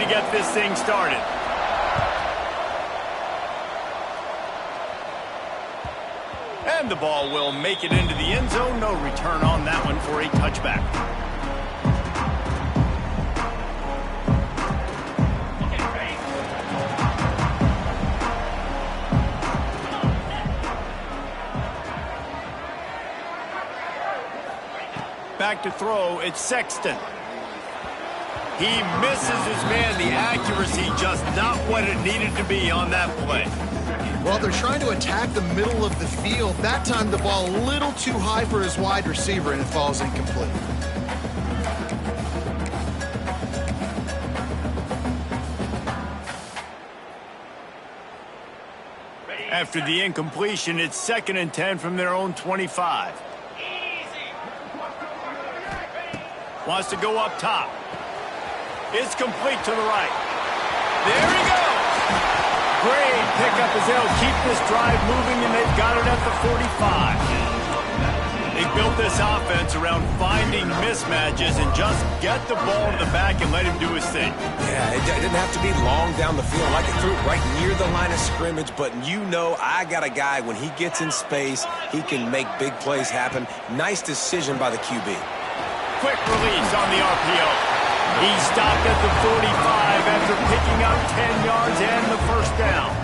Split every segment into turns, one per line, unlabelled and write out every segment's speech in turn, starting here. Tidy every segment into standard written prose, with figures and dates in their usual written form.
to get this thing started. And the ball will make it into the end zone. No return on that one for a touchback. Back to throw, it's Sexton. He misses his man. The accuracy just not what it needed to be on that play.
Well, they're trying to attack the middle of the field. That time the ball a little too high for his wide receiver, and it falls incomplete.
After the incompletion, it's 2nd and 10 from their own 25. Wants to go up top. It's complete to the right. There he goes. Great pickup as they'll keep this drive moving, and they've got it at the 45. They built this offense around finding mismatches and just get the ball to the back and let him do his thing.
Yeah, it didn't have to be long down the field. Like it threw it right near the line of scrimmage, but you know I got a guy, when he gets in space, he can make big plays happen. Nice decision by the QB.
Quick release on the RPO. He stopped at the 45 after picking up 10 yards and the first down.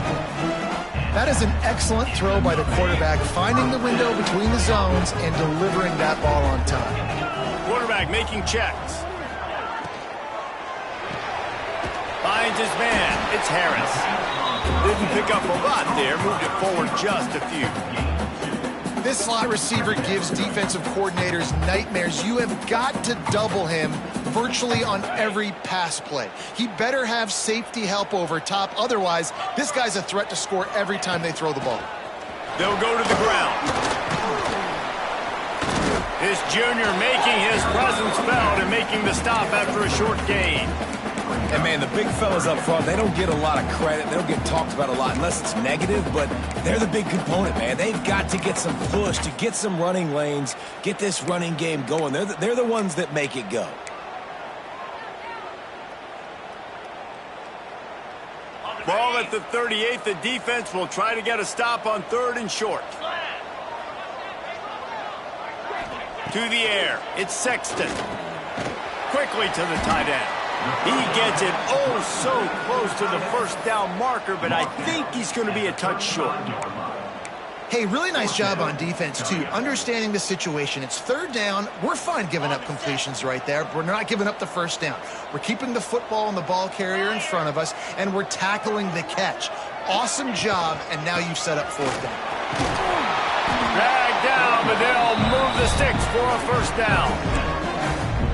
That is an excellent throw by the quarterback, finding the window between the zones and delivering that ball on time.
Quarterback making checks. Finds his man. It's Harris. Didn't pick up a lot there. Moved it forward just a few.
This slot receiver gives defensive coordinators nightmares. You have got to double him virtually on every pass play. He better have safety help over top. Otherwise, this guy's a threat to score every time they throw the ball.
They'll go to the ground. This junior making his presence felt and making the stop after a short gain.
And, man, the big fellas up front, they don't get a lot of credit. They don't get talked about a lot unless it's negative, but they're the big component, man. They've got to get some push to get some running lanes, get this running game going. They're the ones that make it go.
Ball at the 38. The defense will try to get a stop on 3rd and short. To the air. It's Sexton. Quickly to the tight end. He gets it oh so close to the first down marker, but I think he's going to be a touch short.
Hey, really nice job on defense, too. Understanding the situation. It's 3rd down. We're fine giving up completions right there. We're not giving up the first down. We're keeping the football and the ball carrier in front of us, and we're tackling the catch. Awesome job, and now you've set up 4th down.
Drag down, but they'll move the sticks for a first down.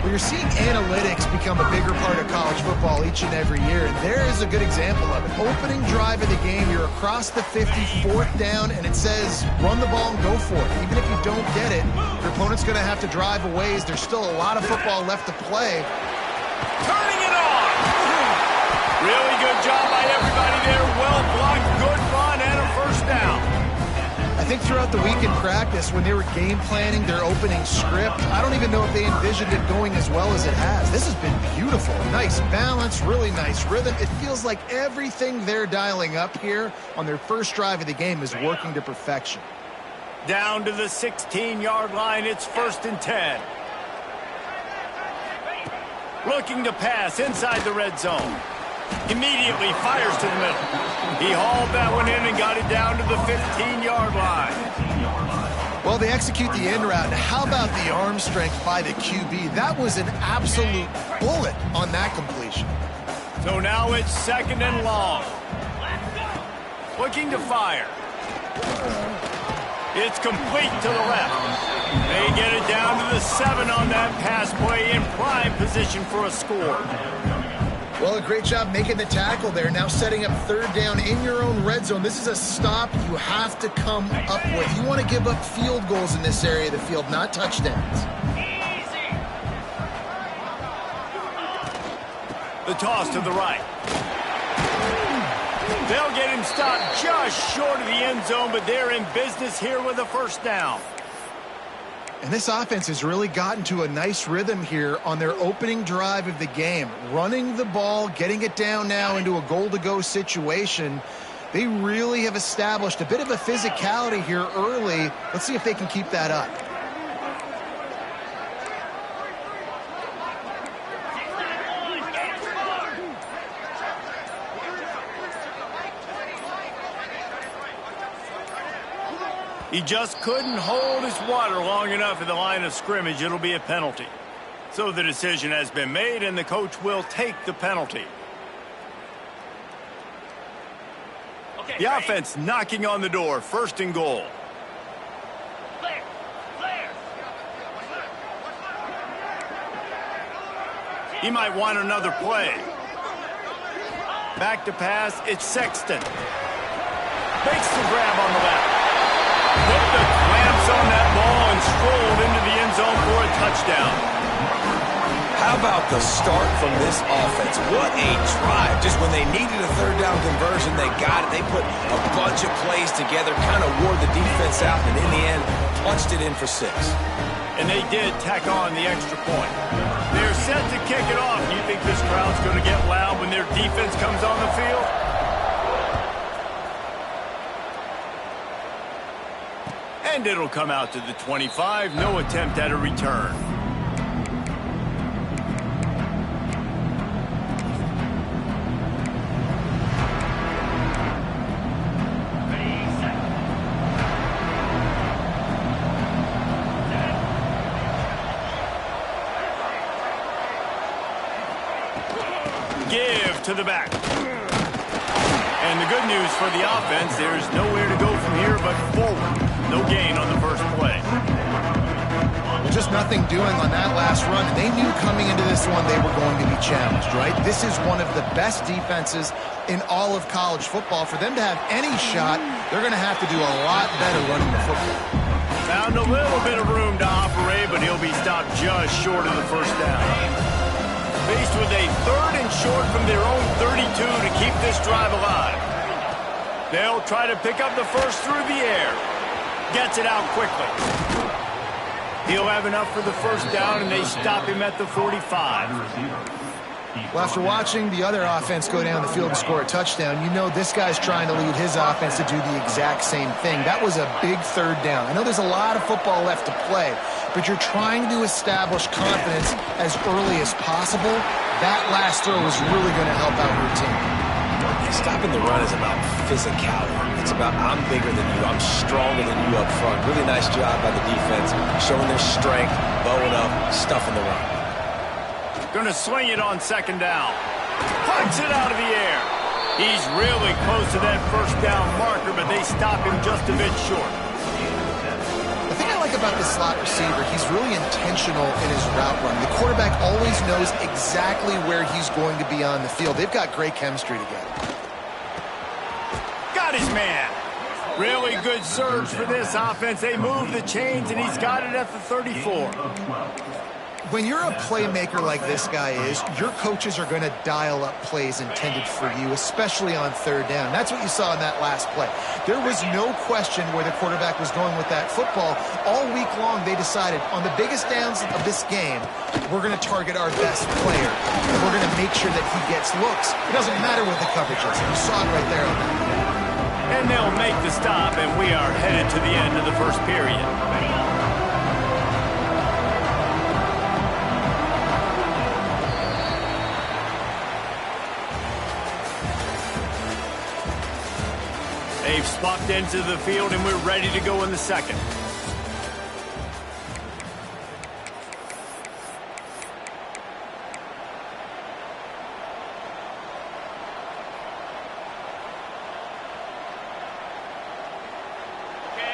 Well, you're seeing analytics become a bigger part of college football each and every year, and there is a good example of it. Opening drive of the game, you're across the 50, 4th down, and it says run the ball and go for it. Even if you don't get it, your opponent's going to have to drive a ways. There's still a lot of football left to play.
Turning it on! Really good job by everybody there. Well blocked, good run, and a first down.
I think throughout the week in practice, when they were game planning their opening script, I don't even know if they envisioned it going as well as it has. This has been beautiful. Nice balance, really nice rhythm. It feels like everything they're dialing up here on their first drive of the game is working to perfection.
Down to the 16-yard line, it's 1st and 10. Looking to pass inside the red zone. Immediately fires to the middle. He hauled that one in and got it down to the 15-yard line.
Well, they execute the end route. How about the arm strength by the QB? That was an absolute bullet on that completion.
So now it's 2nd and long. Looking to fire. It's complete to the left. They get it down to the 7 on that pass play, in prime position for a score.
Well, a great job making the tackle there. Now setting up 3rd down in your own red zone. This is a stop you have to come up with. You want to give up field goals in this area of the field, not touchdowns.
The toss to the right. They'll get him stopped just short of the end zone, but they're in business here with a first down.
And this offense has really gotten to a nice rhythm here on their opening drive of the game. Running the ball, getting it down now into a goal-to-go situation. They really have established a bit of a physicality here early. Let's see if they can keep that up.
He just couldn't hold his water long enough at the line of scrimmage. It'll be a penalty. So the decision has been made, and the coach will take the penalty. Okay, the offense knocking on the door. First and goal. Clear. He might want another play. Back to pass. It's Sexton. Makes the grab on the left. Put the clamps on that ball and strolled into the end zone for a touchdown.
How about the start from this offense? What a drive. Just when they needed a third down conversion, they got it. They put a bunch of plays together, kind of wore the defense out, and in the end, punched it in for 6.
And they did tack on the extra point. They're set to kick it off. Do you think this crowd's going to get loud when their defense comes on the field? And it'll come out to the 25. No attempt at a return. Give to the back. And the good news for the offense, there's nowhere to go from here but forward. No gain on the first play.
Well, just nothing doing on that last run. They knew coming into this one they were going to be challenged, right? This is one of the best defenses in all of college football. For them to have any shot, they're going to have to do a lot better running the football.
Found a little bit of room to operate, but he'll be stopped just short of the first down. Faced with a third and short from their own 32 to keep this drive alive. They'll try to pick up the first through the air. Gets it out quickly. He'll have enough for the first down, and they stop him at the 45.
Well, after watching the other offense go down the field and score a touchdown, you know this guy's trying to lead his offense to do the exact same thing. That was a big third down. I know there's a lot of football left to play, but you're trying to establish confidence as early as possible. That last throw was really going to help out your team.
Stopping the run is about physicality. It's about I'm bigger than you, I'm stronger than you up front. Really nice job by the defense, showing their strength, bowing up, stuffing the run.
Going to swing it on second down. Punch it out of the air. He's really close to that first down marker, but they stop him just a bit short.
The thing I like about this slot receiver, he's really intentional in his route run. The quarterback always knows exactly where he's going to be on the field. They've got great chemistry together.
Got his man. Really good surge for this offense. They move the chains, and he's got it at the 34.
When you're a playmaker like this guy is, your coaches are going to dial up plays intended for you, especially on third down. That's what you saw in that last play. There was no question where the quarterback was going with that football. All week long, they decided on the biggest downs of this game, we're going to target our best player, and we're going to make sure that he gets looks. It doesn't matter what the coverage is. You saw it right there on that play.
And they'll make the stop, and we are headed to the end of the first period. They've swapped into the field, and we're ready to go in the second.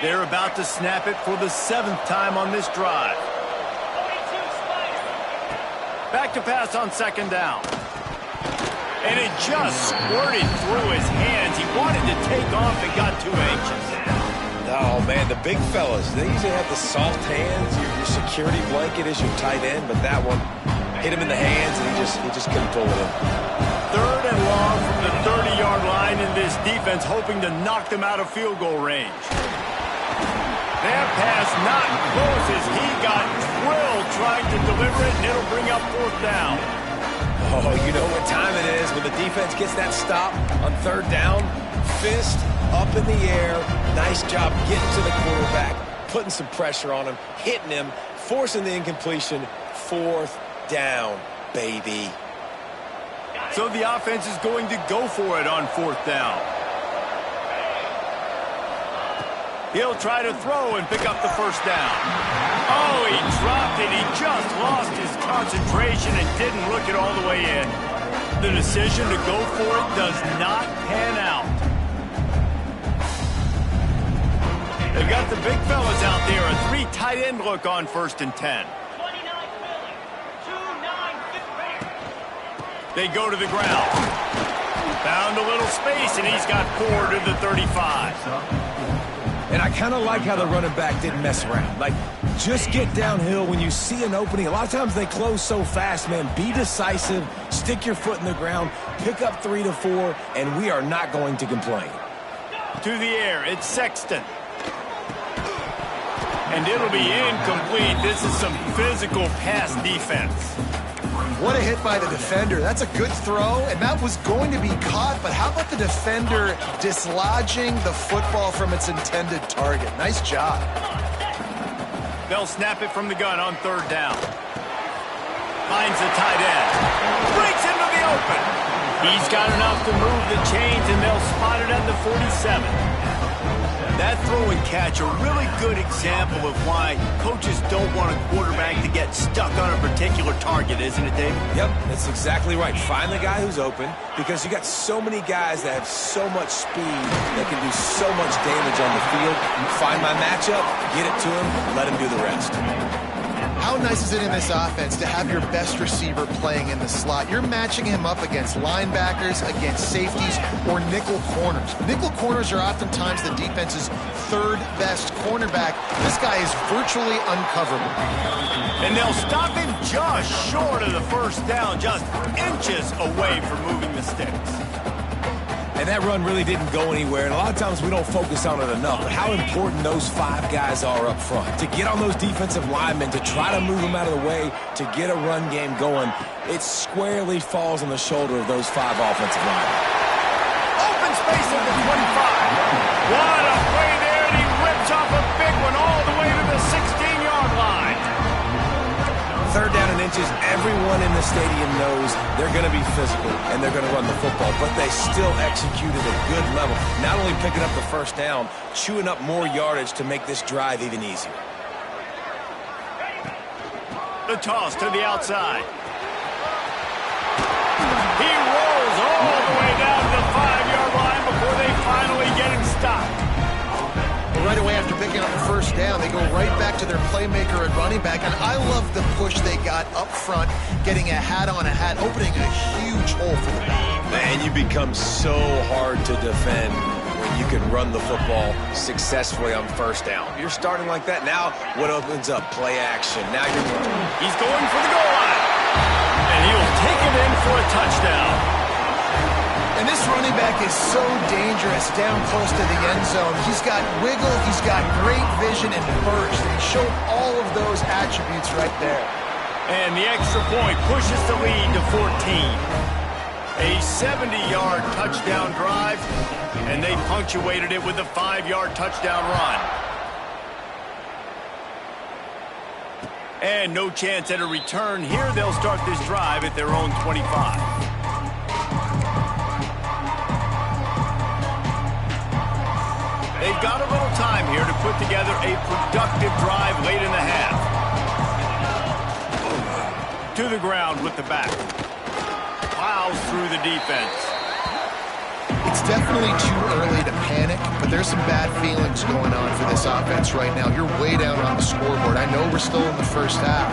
They're about to snap it for the 7th time on this drive. Back to pass on second down. And it just squirted through his hands. He wanted to take off and got too anxious.
Oh, man, the big fellas, they usually have the soft hands. Your security blanket is your tight end, but that one hit him in the hands, and he just couldn't pull it in.
Third and long from the 30-yard line, and this defense hoping to knock them out of field goal range. That pass not close as he got drilled trying to deliver it, and it'll bring up 4th down.
Oh, you know what time it is when the defense gets that stop on 3rd down. Fist up in the air. Nice job getting to the quarterback, putting some pressure on him, hitting him, forcing the incompletion. 4th down, baby.
So the offense is going to go for it on 4th down. He'll try to throw and pick up the 1st down. Oh, he dropped it. He just lost his concentration and didn't look it all the way in. The decision to go for it does not pan out. They've got the big fellas out there. A 3 tight end look on 1st and 10. They go to the ground. Found a little space, and he's got 4 to the 35.
And I kind of like how the running back didn't mess around. Like, just get downhill when you see an opening. A lot of times they close so fast, man. Be decisive, stick your foot in the ground, pick up 3 to 4, and we are not going to complain.
To the air, it's Sexton. And it'll be incomplete. This is some physical pass defense.
What a hit by the defender. That's a good throw, and that was going to be caught, but how about the defender dislodging the football from its intended target? Nice job.
They'll snap it from the gun on 3rd down. Finds the tight end. Breaks into the open. He's got enough to move the chains, and they'll spot it at the 47. That throw and catch, a really good example of why coaches don't want a quarterback to get stuck on a particular target, isn't it, Dave?
Yep, that's exactly right. Find the guy who's open, because you got so many guys that have so much speed that can do so much damage on the field. Find my matchup, get it to him, let him do the rest.
How nice is it in this offense to have your best receiver playing in the slot? You're matching him up against linebackers, against safeties, or nickel corners. Nickel corners are oftentimes the defense's 3rd best cornerback. This guy is virtually uncoverable.
And they'll stop him just short of the 1st down, just inches away from moving the sticks.
And that run really didn't go anywhere, and a lot of times we don't focus on it enough, but how important those 5 guys are up front. To get on those defensive linemen, to try to move them out of the way, to get a run game going, it squarely falls on the shoulder of those 5 offensive linemen.
Open space at the 25. What a play there, and he rips off a big one all the way to the 16-yard line.
3rd down and inches, everyone in the stadium knows they're going to be physical and they're going to run the football, but they still executed a good level. Not only picking up the 1st down, chewing up more yardage to make this drive even easier.
The toss to the outside. He rolls all the way down to the 5-yard line before they finally get him stopped.
Right away after picking up the 1st down, they go right back to their playmaker at running back, and I love the push they got up front, getting a hat on a hat, opening a huge hole for the back.
Man, you become so hard to defend when you can run the football successfully on 1st down. You're starting like that. Now, what opens up? Play action. Now
he's going for the goal line, and he'll take it in for a touchdown.
And this running back is so dangerous down close to the end zone. He's got wiggle, he's got great vision and burst. And he showed all of those attributes right there.
And the extra point pushes the lead to 14. A 70-yard touchdown drive, and they punctuated it with a 5-yard touchdown run. And no chance at a return here. They'll start this drive at their own 25. They've got a little time here to put together a productive drive late in the half. To the ground with the back. Plows through the defense.
It's definitely too early to panic, but there's some bad feelings going on for this offense right now. You're way down on the scoreboard. I know we're still in the 1st half,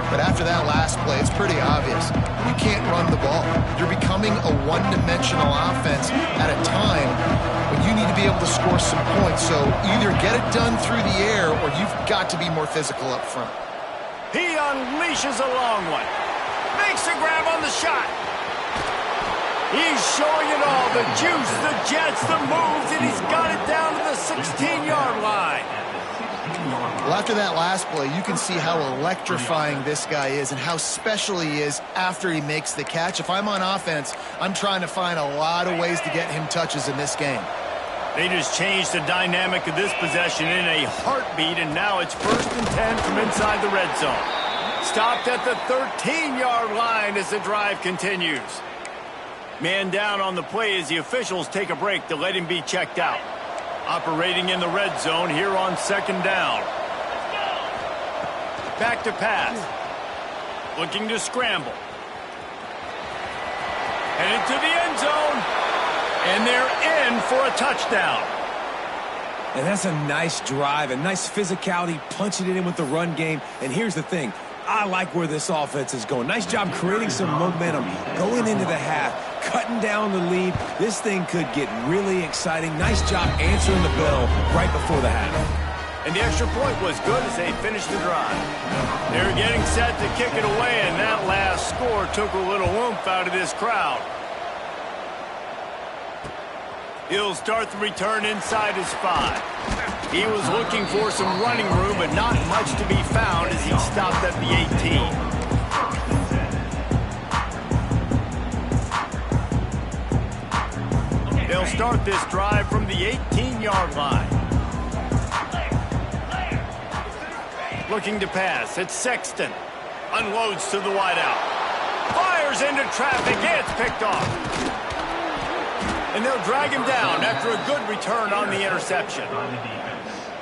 but after that last play, it's pretty obvious. You can't run the ball. You're becoming a one-dimensional offense at a time when you need to be able to score some points. So either get it done through the air or you've got to be more physical up front.
He unleashes a long one. Makes a grab on the shot. He's showing it all. The juice, the jets, the moves, and he's got it down to the 16-yard line.
Well, after that last play, you can see how electrifying this guy is and how special he is after he makes the catch. If I'm on offense, I'm trying to find a lot of ways to get him touches in this game.
They just changed the dynamic of this possession in a heartbeat, and now it's 1st and 10 from inside the red zone. Stopped at the 13-yard line as the drive continues. Man down on the play as the officials take a break to let him be checked out. Operating in the red zone here on 2nd down. Back to pass. Looking to scramble. Headed to the end zone. And they're in for a touchdown.
And that's a nice drive, a nice physicality, punching it in with the run game. And here's the thing. I like where this offense is going. Nice job creating some momentum, going into the half, cutting down the lead. This thing could get really exciting. Nice job answering the bell right before the half.
And the extra point was good as they finished the drive. They're getting set to kick it away, and that last score took a little oomph out of this crowd. He'll start the return inside his 5. He was looking for some running room, but not much to be found as he stopped at the 18. They'll start this drive from the 18-yard line. Looking to pass. It's Sexton. Unloads to the wideout. Fires into traffic. It's picked off. And they'll drag him down after a good return on the interception.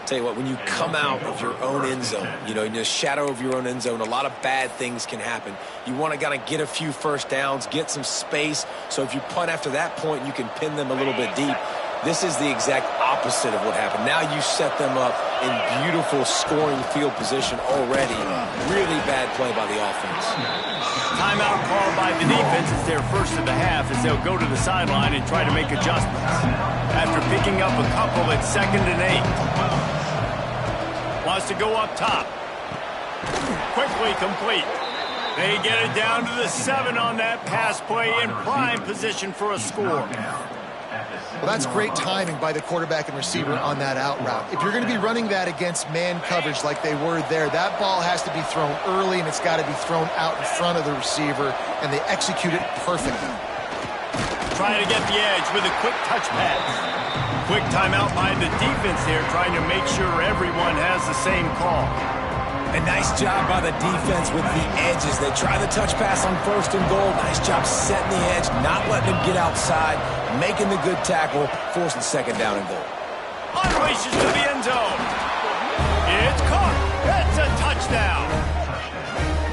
Tell you what, when you come out of your own end zone, in the shadow of your own end zone, a lot of bad things can happen. You want to kind of get a few first downs, get some space, so if you punt after that point, you can pin them a little bit deep. This is the exact opposite of what happened. Now you set them up in beautiful scoring field position already. Really bad play by the offense.
Timeout called by the defense. It's their first of the half as they'll go to the sideline and try to make adjustments. After picking up a couple at 2nd and 8. Wants to go up top. Quickly complete. They get it down to the 7 on that pass play in prime position for a score.
Well, that's great timing by the quarterback and receiver on that out route. If you're going to be running that against man coverage like they were there, that ball has to be thrown early and it's got to be thrown out in front of the receiver, and they execute it perfectly.
Trying to get the edge with a quick touch pass. Quick timeout by the defense there, trying to make sure everyone has the same call.
A nice job by the defense with the edges. They try the touch pass on 1st and goal. Nice job setting the edge, not letting them get outside, making the good tackle, forcing 2nd down and goal.
Unleashes to the end zone. It's caught. It's a touchdown.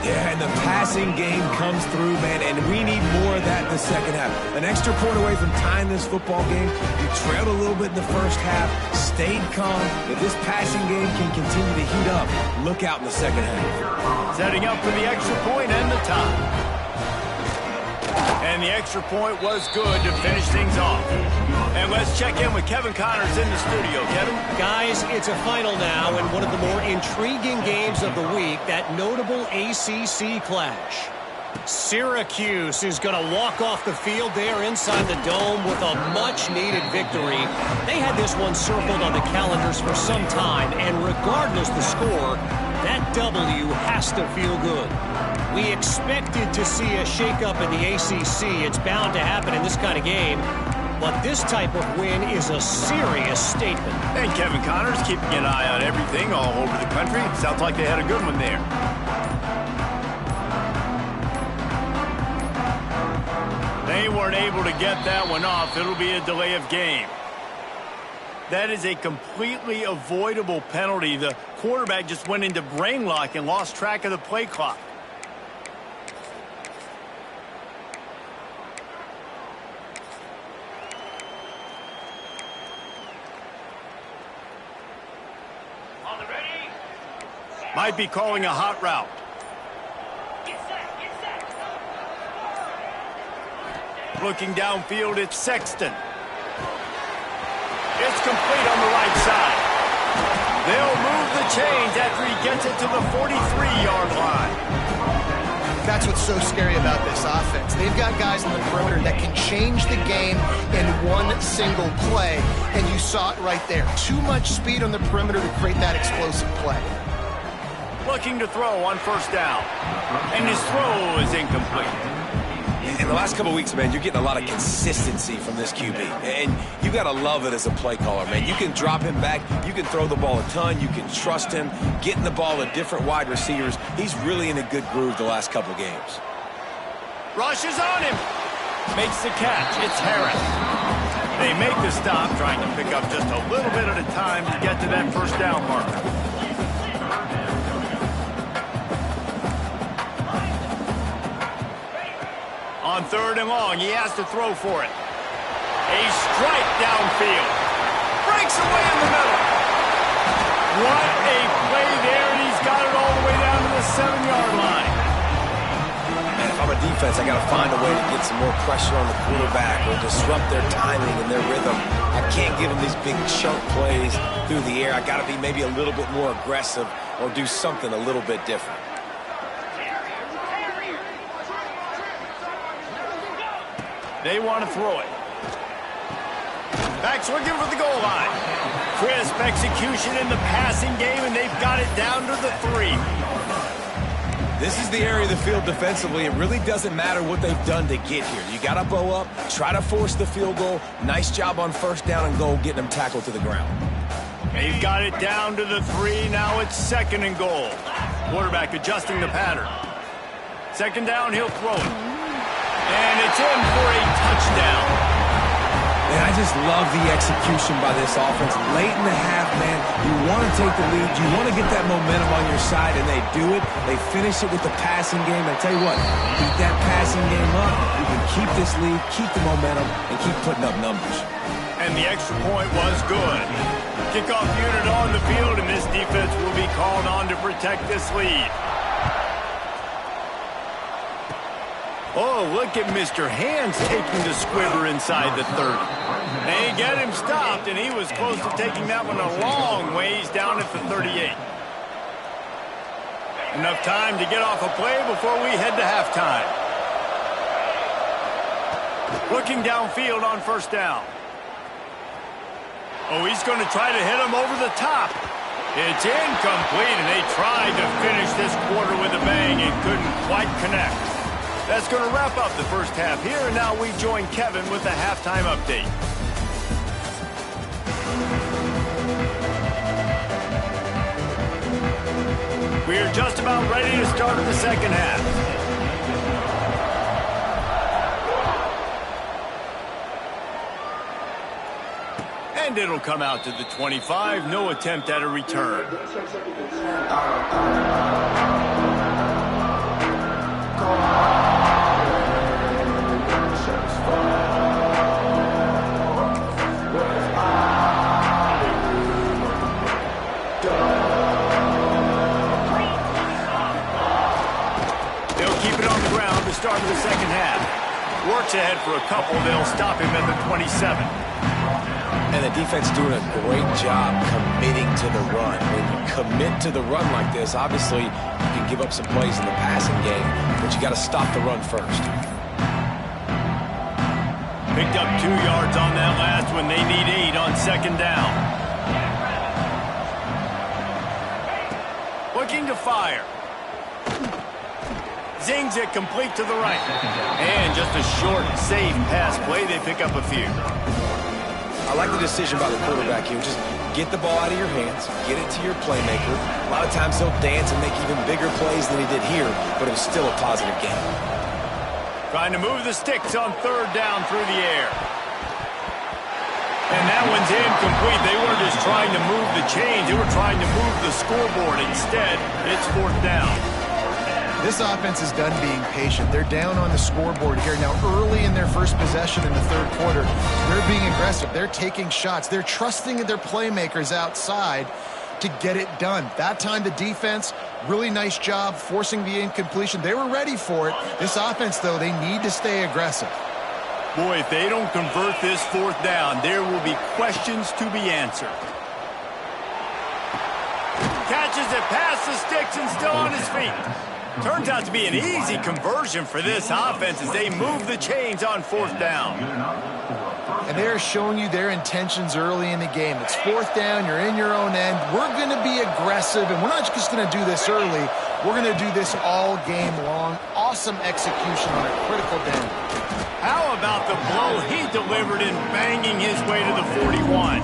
Yeah, and the passing game comes through, man, and we need more of that in the second half. An extra point away from tying this football game. You trailed a little bit in the first half, stayed calm. If this passing game can continue to heat up, look out in the second half.
Setting up for the extra point and the tie. And the extra point was good to finish things off. And let's check in with Kevin Connors in the studio. Kevin?
Guys, it's a final now in one of the more intriguing games of the week, that notable ACC clash. Syracuse is going to walk off the field there inside the dome with a much-needed victory. They had this one circled on the calendars for some time, and regardless the score, that W has to feel good. We expected to see a shakeup in the ACC. It's bound to happen in this kind of game. But this type of win is a serious statement.
And Kevin Connors keeping an eye on everything all over the country. Sounds like they had a good one there. They weren't able to get that one off. It'll be a delay of game. That is a completely avoidable penalty. The quarterback just went into brain lock and lost track of the play clock. Might be calling a hot route. Looking downfield, it's Sexton. It's complete on the right side. They'll move the chains after he gets it to the 43-yard line.
That's what's so scary about this offense. They've got guys on the perimeter that can change the game in one single play, and you saw it right there. Too much speed on the perimeter to create that explosive play.
Looking to throw on first down. And his throw is incomplete.
In the last couple of weeks, man, you're getting a lot of consistency from this QB. And you got to love it as a play caller, man. You can drop him back. You can throw the ball a ton. You can trust him. Getting the ball to different wide receivers. He's really in a good groove the last couple of games.
Rushes on him. Makes the catch. It's Harris. They make the stop, trying to pick up just a little bit at a time to get to that first down marker. On third and long, he has to throw for it. A strike downfield. Breaks away in the middle. What a play there, and he's got it all the way down to the 7-yard line.
Man, if I'm a defense, I got to find a way to get some more pressure on the quarterback or disrupt their timing and their rhythm. I can't give them these big chunk plays through the air. I got to be maybe a little bit more aggressive or do something a little bit different.
They want to throw it. Back's looking for the goal line. Crisp execution in the passing game, and they've got it down to the 3.
This is the area of the field defensively. It really doesn't matter what they've done to get here. You got to bow up, try to force the field goal. Nice job on first down and goal, getting them tackled to the ground.
They've got it down to the 3. Now it's second and goal. Quarterback adjusting the pattern. Second down, he'll throw it. And it's in for a touchdown.
Man, I just love the execution by this offense. Late in the half, man, you want to take the lead. You want to get that momentum on your side, and they do it. They finish it with the passing game. And I tell you what, keep that passing game up. You can keep this lead, keep the momentum, and keep putting up numbers.
And the extra point was good. Kickoff unit on the field, and this defense will be called on to protect this lead. Oh, look at Mr. Hands taking the squibber inside the 30. They get him stopped, and he was close to taking that one a long ways down at the 38. Enough time to get off a play before we head to halftime. Looking downfield on first down. Oh, he's going to try to hit him over the top. It's incomplete, and they tried to finish this quarter with a bang and couldn't quite connect. That's going to wrap up the first half here, and now we join Kevin with the halftime update. We're just about ready to start the second half. And it'll come out to the 25. No attempt at a return. Start of the second half. Works ahead for a couple. They'll stop him at the 27.
And the defense doing a great job committing to the run. When you commit to the run like this, obviously you can give up some plays in the passing game, but you got to stop the run first.
Picked up 2 yards on that last one. They need 8 on second down. Looking to fire. Zings it complete to the right. And just a short, safe pass play. They pick up a few.
I like the decision by the quarterback here. Just get the ball out of your hands, get it to your playmaker. A lot of times he'll dance and make even bigger plays than he did here, but it was still a positive game.
Trying to move the sticks on third down through the air. And that one's incomplete. They weren't just trying to move the chains. They were trying to move the scoreboard. Instead, it's fourth down.
This offense is done being patient. They're down on the scoreboard here. Now, early in their first possession in the third quarter, they're being aggressive. They're taking shots. They're trusting their playmakers outside to get it done. That time, the defense, really nice job forcing the incompletion. They were ready for it. This offense, though, they need to stay aggressive.
Boy, if they don't convert this fourth down, there will be questions to be answered. Catches it past the sticks and still on his feet. Turns out to be an easy conversion for this offense as they move the chains on 4th down.
And they're showing you their intentions early in the game. It's 4th down, you're in your own end. We're going to be aggressive, and we're not just going to do this early. We're going to do this all game long. Awesome execution on a critical down.
How about the blow he delivered in banging his way to the 41?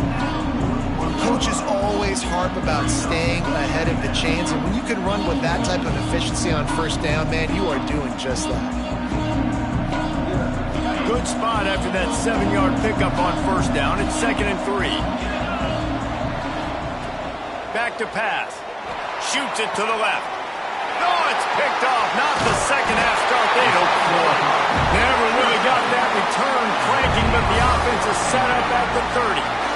Coaches always harp about staying ahead of the chains, and when you can run with that type of efficiency on 1st down, man, you are doing just that.
Good spot after that 7-yard pickup on 1st down. It's 2nd and 3. Back to pass. Shoots it to the left. No, it's picked off. Not the second half start they'd hoped for. Never really got that return cranking, but the offense is set up at the 30.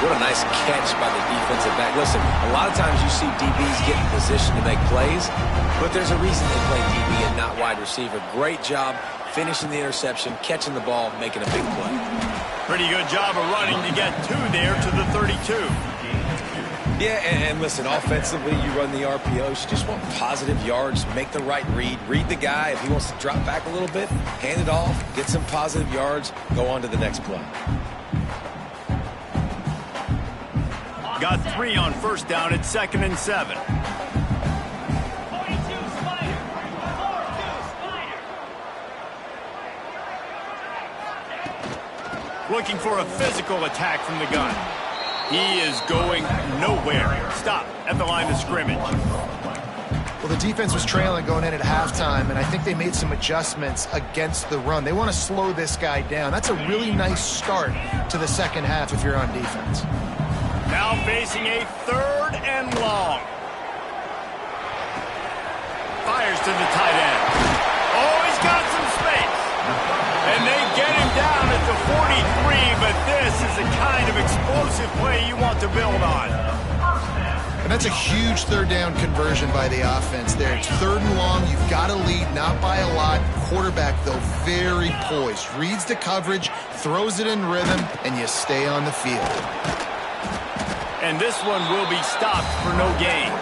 What a nice catch by the defensive back. Listen, a lot of times you see DBs get in position to make plays, but there's a reason they play DB and not wide receiver. Great job finishing the interception, catching the ball, making a big play.
Pretty good job of running to get 2 there to the 32.
Yeah, and listen, offensively, you run the RPOs. You just want positive yards, make the right read the guy. If he wants to drop back a little bit, hand it off, get some positive yards, go on to the next play.
Got 3 on 1st down. It's 2nd and 7. Looking for a physical attack from the gun. He is going nowhere. Stop at the line of scrimmage.
Well, the defense was trailing going in at halftime, and I think they made some adjustments against the run. They want to slow this guy down. That's a really nice start to the second half if you're on defense.
Now facing a 3rd and long. Fires to the tight end. Oh, he's got some space. And they get him down at the 43, but this is the kind of explosive play you want to build on.
And that's a huge 3rd down conversion by the offense there. It's 3rd and long. You've got to lead, not by a lot. Quarterback, though, very poised. Reads the coverage, throws it in rhythm, and you stay on the field.
And this one will be stopped for no gain.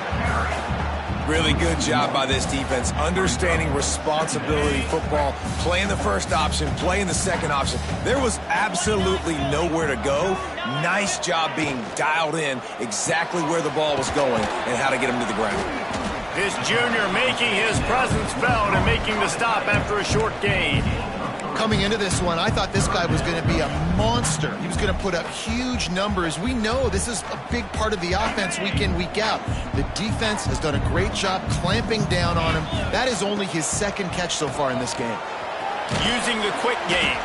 Really good job by this defense, understanding responsibility football, playing the first option, playing the second option. There was absolutely nowhere to go. Nice job being dialed in exactly where the ball was going and how to get him to the ground.
This junior making his presence felt and making the stop after a short gain.
Coming into this one, I thought this guy was going to be a monster. He was going to put up huge numbers. We know this is a big part of the offense week in, week out. The defense has done a great job clamping down on him. That is only his 2nd catch so far in this game.
Using the quick game,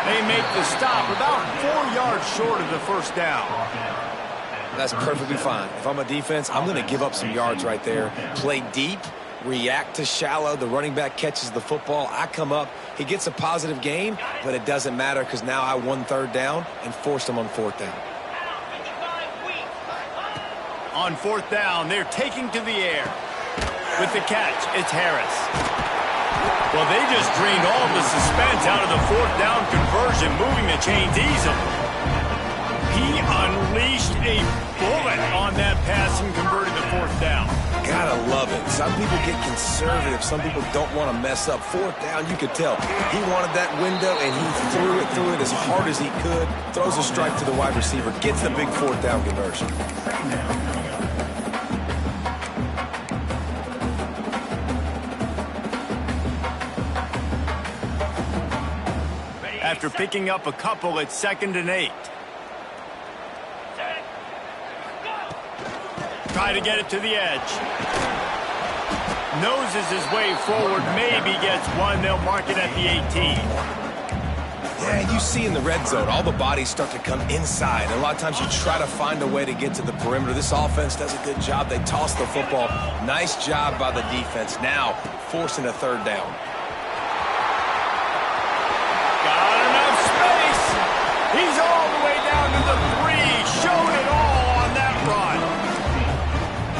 they make the stop about 4 yards short of the 1st down.
That's perfectly fine. If I'm a defense, I'm going to give up some yards right there. Play deep, react to shallow. The running back catches the football. I come up. He gets a positive gain, but it doesn't matter because now I won 3rd down and forced him on 4th down.
On 4th down, they're taking to the air. With the catch, it's Harris. Well, they just drained all the suspense out of the 4th down conversion, moving the chains easily. He unleashed a bullet on that pass and converted the 4th down.
Gotta love it. Some people get conservative. Some people don't want to mess up. 4th down, you could tell. He wanted that window, and he threw it as hard as he could. Throws a strike to the wide receiver. Gets the big 4th down conversion.
After picking up a couple, it's 2nd and 8. Try to get it to the edge. Noses his way forward, maybe gets one. They'll mark it at the 18.
Yeah, you see in the red zone, all the bodies start to come inside. A lot of times you try to find a way to get to the perimeter. This offense does a good job. They toss the football. Nice job by the defense. Now forcing a 3rd down.
Got enough space. He's all the way down to the 3. Showed it all on that run.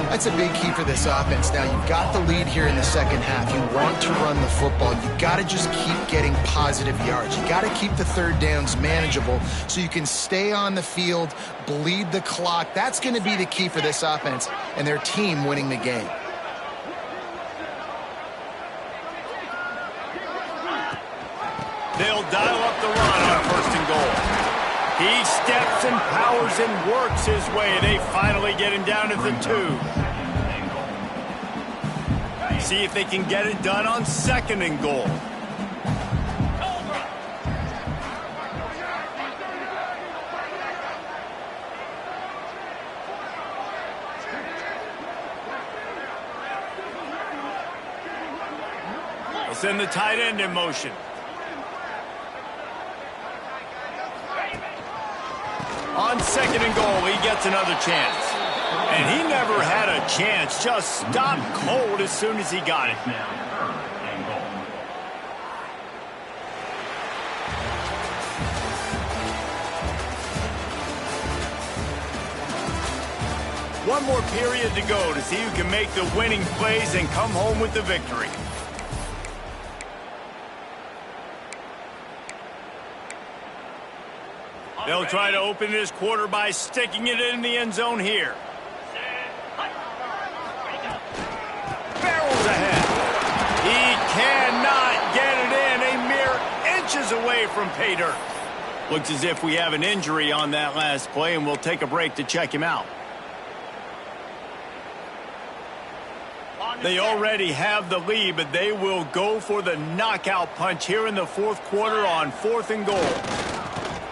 That's a big key for this offense. Now, you've got the lead here in the second half. You want to run the football. You've got to just keep getting positive yards. You've got to keep the 3rd downs manageable so you can stay on the field, bleed the clock. That's going to be the key for this offense and their team winning the game.
They'll dial up the run on 1st and goal. He steps and powers and works his way. They finally get him down to the 2. See if they can get it done on 2nd and goal. They'll send the tight end in motion. On 2nd and goal, he gets another chance. And he never had a chance, just stopped cold as soon as he got it. One more period to go to see who can make the winning plays and come home with the victory. They'll try to open this quarter by sticking it in the end zone here. Barrels ahead. He cannot get it in. A mere inches away from pay dirt. Looks as if we have an injury on that last play, and we'll take a break to check him out. They already have the lead, but they will go for the knockout punch here in the 4th quarter on 4th and goal.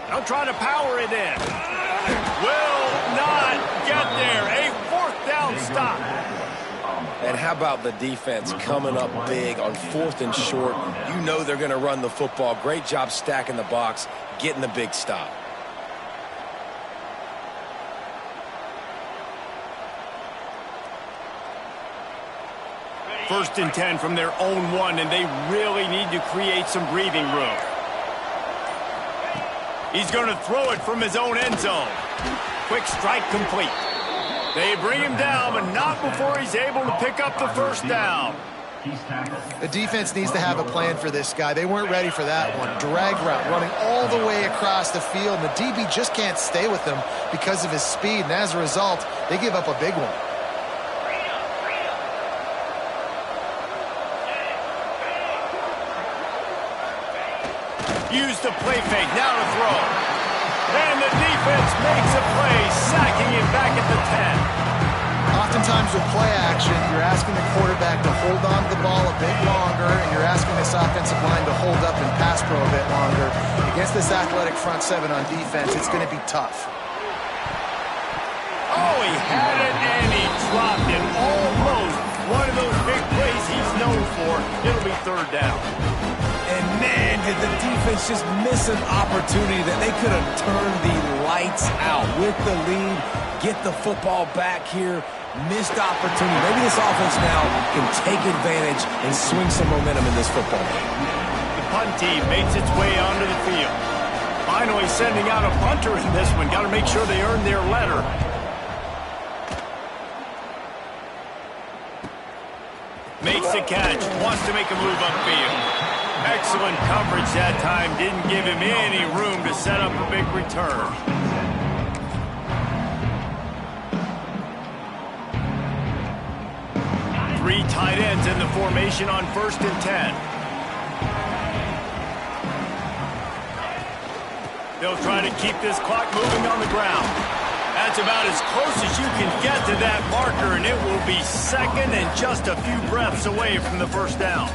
They'll try to power it in. Will not get there. A 4th down stop.
And how about the defense coming up big on 4th and short? You know they're going to run the football. Great job stacking the box, getting the big stop.
First and 10 from their own 1, and they really need to create some breathing room. He's going to throw it from his own end zone. Quick strike complete. They bring him down, but not before he's able to pick up the 1st down.
The defense needs to have a plan for this guy. They weren't ready for that one. Drag route, running all the way across the field. And the DB just can't stay with him because of his speed. And as a result, they give up a big one.
Use the play fake, now to throw. And the defense makes a play, sacking him back at the 10.
Oftentimes with play action, you're asking the quarterback to hold on to the ball a bit longer, and you're asking this offensive line to hold up and pass pro a bit longer. Against this athletic front 7 on defense, it's going to be tough.
Oh, he had it, and he dropped it. Almost one of those big plays he's known for. It'll be 3rd down.
And man, did the defense just miss an opportunity that they could have turned the lights out with the lead, get the football back here. Missed opportunity. Maybe this offense now can take advantage and swing some momentum in this football game.
The punt team makes its way onto the field. Finally sending out a punter in this one. Got to make sure they earn their letter. Makes the catch. Wants to make a move upfield. Excellent coverage that time. Didn't give him any room to set up a big return. Three tight ends in the formation on 1st and 10. They'll try to keep this clock moving on the ground. That's about as close as you can get to that marker, and it will be 2nd and just a few breaths away from the 1st down.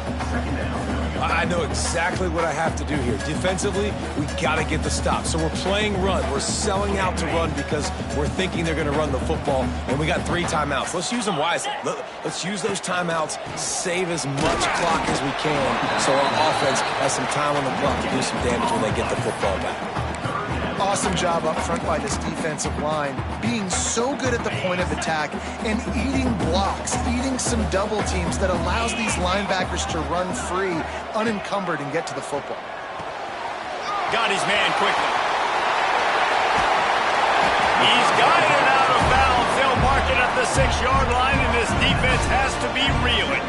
I know exactly what I have to do here. Defensively, we got to get the stop. So we're playing run. We're selling out to run because we're thinking they're going to run the football, and we got 3 timeouts. Let's use them wisely. Let's use those timeouts, save as much clock as we can so our offense has some time on the clock to do some damage when they get the football back.
Awesome job up front by this defensive line, being so good at the point of attack and eating blocks, eating some double teams that allows these linebackers to run free, unencumbered, and get to the football.
Got his man quickly. He's guided out of bounds. They'll mark it at the 6-yard line, and this defense has to be reeling.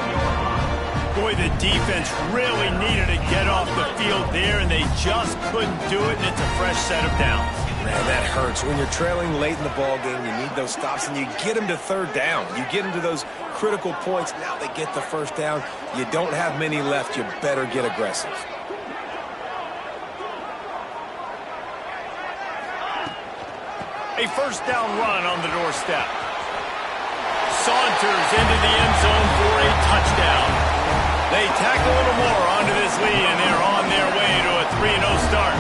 Boy, the defense really needed to get off the field there, and they just couldn't do it, and it's a fresh set of downs.
Man, that hurts. When you're trailing late in the ball game, you need those stops, and you get them to 3rd down. You get them to those critical points. Now they get the 1st down. You don't have many left. You better get aggressive.
A first down run on the doorstep. Saunters into the end zone for a touchdown. They tack a little more onto this lead, and they're on their way to a 3-0 start.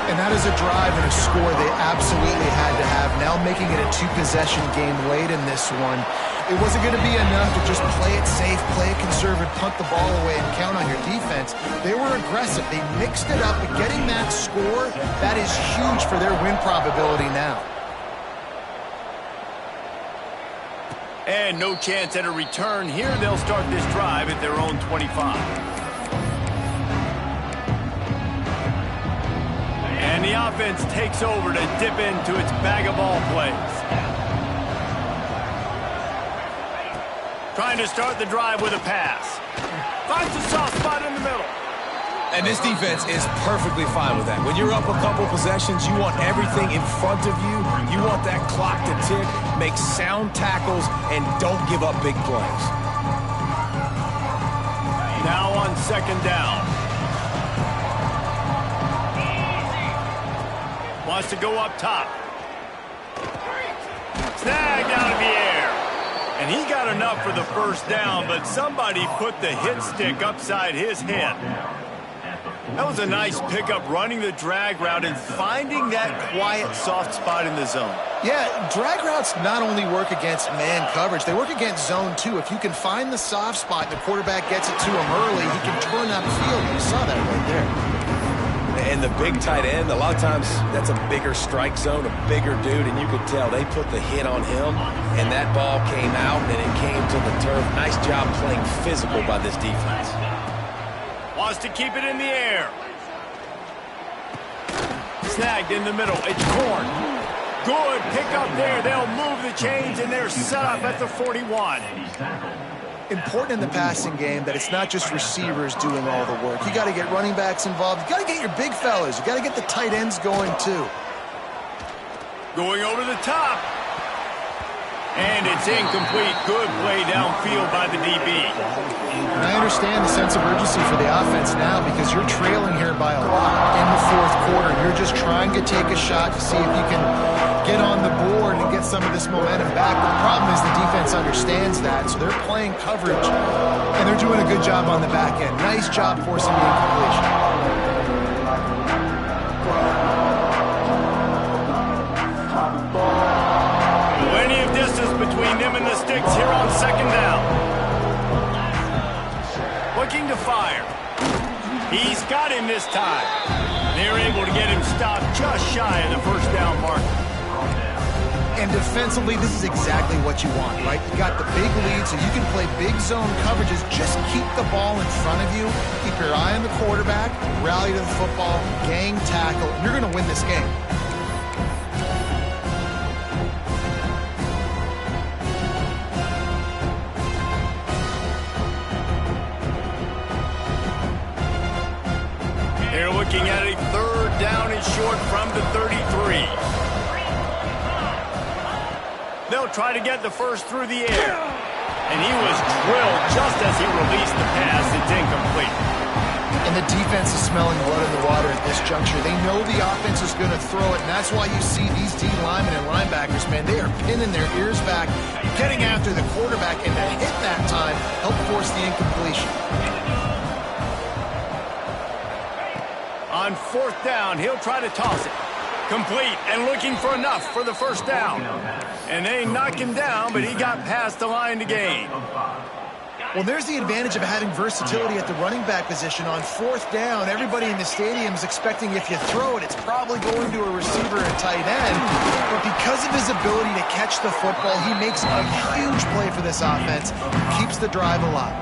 And that is a drive and a score they absolutely had to have. Now making it a two-possession game late in this one. It wasn't going to be enough to just play it safe, play it conservative, punt the ball away, and count on your defense. They were aggressive. They mixed it up, but getting that score, that is huge for their win probability now.
And no chance at a return here. They'll start this drive at their own 25. And the offense takes over to dip into its bag of ball plays. Trying to start the drive with a pass. Finds a soft spot in the middle.
And this defense is perfectly fine with that. When you're up a couple possessions, you want everything in front of you. You want that clock to tick, make sound tackles, and don't give up big plays.
Now on second down. Wants to go up top. Snagged out of the air. And he got enough for the first down, but somebody put the hit stick upside his head. That was a nice pickup, running the drag route and finding that quiet, soft spot in the zone.
Yeah, drag routes not only work against man coverage, they work against zone too. If you can find the soft spot and the quarterback gets it to him early, he can turn upfield. You saw that right there.
And the big tight end, a lot of times that's a bigger strike zone, a bigger dude, and you could tell they put the hit on him, and that ball came out, and it came to the turf. Nice job playing physical by this defense.
Wants to keep it in the air. Snagged in the middle. It's Corn. Good pick up there. They'll move the chains, and they're set up at the 41.
Important in the passing game that it's not just receivers doing all the work. You got to get running backs involved. You got to get your big fellas. You got to get the tight ends going too.
Going over the top. And it's incomplete. Good play downfield by the DB.
And I understand the sense of urgency for the offense now because you're trailing here by a lot in the fourth quarter. You're just trying to take a shot to see if you can get on the board and get some of this momentum back. But the problem is the defense understands that, so they're playing coverage, and they're doing a good job on the back end. Nice job forcing the incompletion.
Plenty of distance between them and the sticks here on second down. Looking to fire. He's got him this time. They're able to get him stopped just shy of the first down mark.
And defensively, this is exactly what you want, right? You got the big lead, so you can play big zone coverages. Just keep the ball in front of you. Keep your eye on the quarterback. Rally to the football. Gang tackle. You're going to win this game.
They're looking at a third down and short from the 33. They'll try to get the first through the air. And he was drilled just as he released the pass. It's incomplete.
And the defense is smelling blood in the water at this juncture. They know the offense is going to throw it, and that's why you see these D linemen and linebackers, man, they are pinning their ears back, getting after the quarterback, and to hit that time, help force the incompletion.
On fourth down, he'll try to toss it. Complete and looking for enough for the first down. And they knock him down, but he got past the line to gain.
Well, there's the advantage of having versatility at the running back position. On fourth down, everybody in the stadium is expecting if you throw it, it's probably going to a receiver or tight end. But because of his ability to catch the football, he makes a huge play for this offense, keeps the drive alive.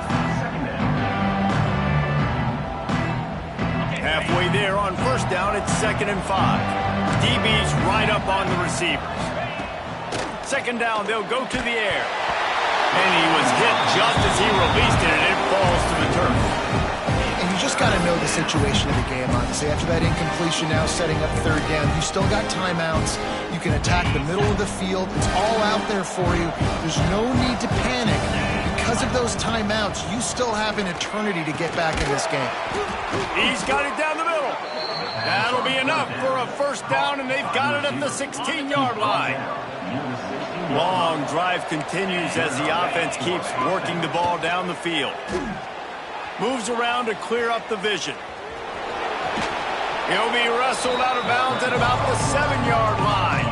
Halfway there on first down, it's 2nd and 5. DB's right up on the receivers. Second down, they'll go to the air. And he was hit just as he released it, and it falls to the turf.
And you just got to know the situation of the game, honestly. After that incompletion, now setting up third down, you still got timeouts. You can attack the middle of the field. It's all out there for you. There's no need to panic. Because of those timeouts, you still have an eternity to get back in this game.
He's got it down the middle. That'll be be enough for a first down, and they've got it at the 16-yard line. Long drive continues as the offense keeps working the ball down the field. Moves around to clear up the vision. He'll be wrestled out of bounds at about the 7-yard line.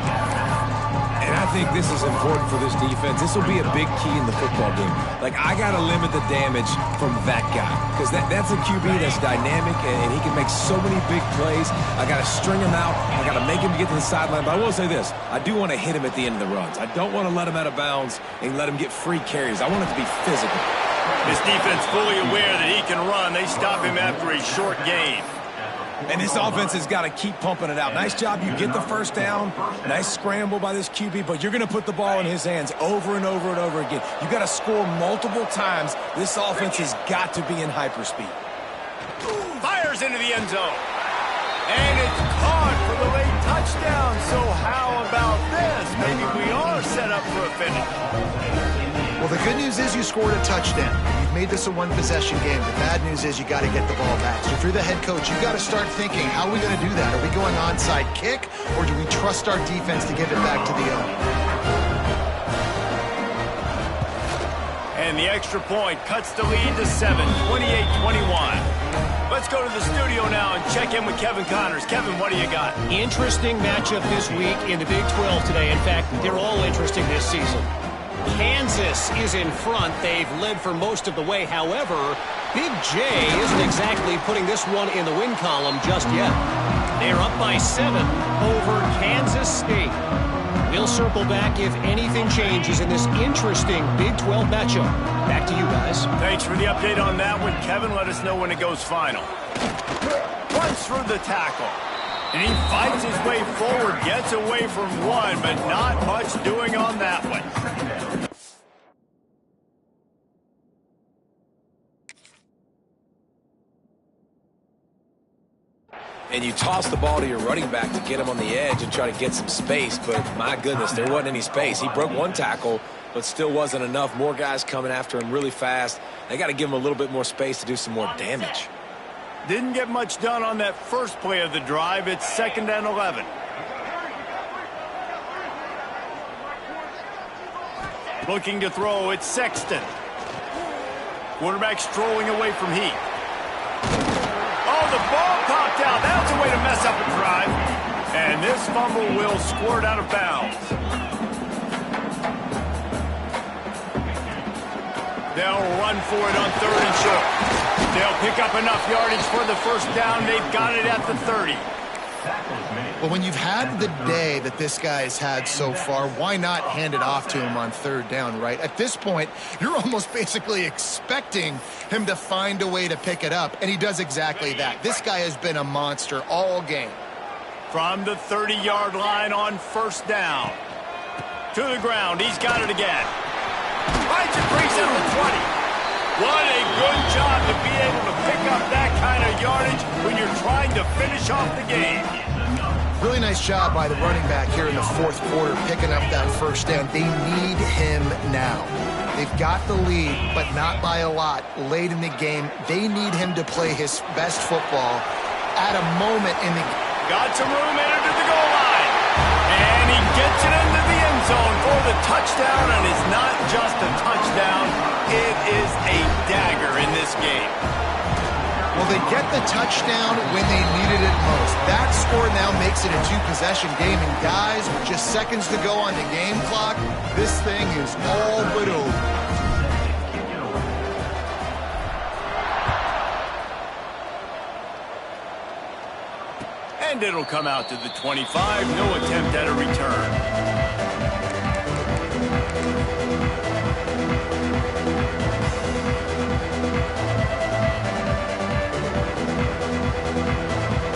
And I think this is important for this defense. This will be a big key in the football game. Like, I got to limit the damage from that guy because that's a QB that's dynamic and he can make so many big plays. I got to string him out. I got to make him get to the sideline. But I will say this. I do want to hit him at the end of the runs. I don't want to let him out of bounds and let him get free carries. I want it to be physical.
This defense fully aware that he can run. They stop him after a short gain.
And this offense has got to keep pumping it out. Nice job. You get the first down. Nice scramble by this QB, but you're going to put the ball in his hands over and over and over again. You got to score multiple times. This offense has got to be in hyperspeed.
Fires into the end zone. And it's caught for the late touchdown. So how about this? Maybe we are set up for a finish.
Well, the good news is you scored a touchdown. You've made this a one-possession game. The bad news is you got to get the ball back. So if you're the head coach, you've got to start thinking, how are we going to do that? Are we going onside kick, or do we trust our defense to give it back to the owner?
And the extra point cuts the lead to 7, 28-21. Let's go to the studio now and check in with Kevin Connors. Kevin, what do you got?
Interesting matchup this week in the Big 12 today. In fact, they're all interesting this season. Kansas is in front. They've led for most of the way. However, Big J isn't exactly putting this one in the win column just yet. They're up by 7 over Kansas State. We'll circle back if anything changes in this interesting Big 12 matchup. Back to you guys.
Thanks for the update on that one, Kevin. Let us know when it goes final. Runs through the tackle. And he fights his way forward, gets away from one, but not much doing on that one.
And you toss the ball to your running back to get him on the edge and try to get some space, but my goodness, there wasn't any space. He broke one tackle, but still wasn't enough. More guys coming after him really fast. They got to give him a little bit more space to do some more damage.
Didn't get much done on that first play of the drive. It's 2nd and 11. Looking to throw, it's Sexton. Quarterback strolling away from Heath. Oh, the ball popped out. That's a way to mess up a drive. And this fumble will squirt out of bounds. They'll run for it on 3rd and short. They'll pick up enough yardage for the first down. They've got it at the 30.
Well, when you've had the day that this guy's had so far, why not hand it off to him on 3rd down, right? At this point, you're almost basically expecting him to find a way to pick it up, and he does exactly that. This guy has been a monster all game.
From the 30-yard line on 1st down. To the ground. He's got it again. Finds a crease at the 20. What a good job to be able to pick up that kind of yardage when you're trying to finish off the game.
Really nice job by the running back here in the 4th quarter, picking up that first down. They need him now. They've got the lead, but not by a lot. Late in the game, they need him to play his best football at a moment in the game.
Got some room in to the goal line. And he gets it into the end zone for the touchdown, and it's not just a touchdown. It is a dagger in this game.
Well, they get the touchdown when they needed it most. That score now makes it a 2-possession game. And guys, with just seconds to go on the game clock, this thing is all but over.
And it'll come out to the 25. No attempt at a return.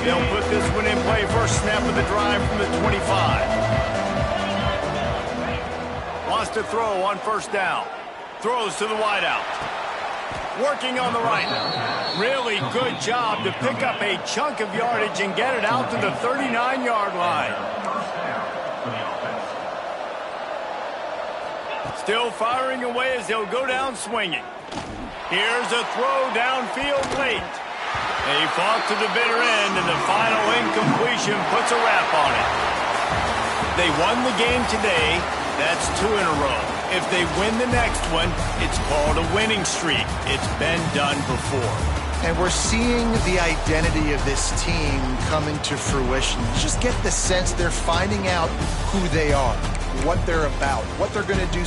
They'll put this one in play. First snap of the drive from the 25. Wants to throw on 1st down. Throws to the wideout. Working on the right. Really good job to pick up a chunk of yardage and get it out to the 39-yard line. Still firing away as they'll go down swinging. Here's a throw downfield late. And he fought to the bitter end, and the final incompletion puts a wrap on it. They won the game today. That's 2 in a row. If they win the next one, it's called a winning streak. It's been done before.
And we're seeing the identity of this team coming to fruition. You just get the sense they're finding out who they are, what they're about, what they're going to do.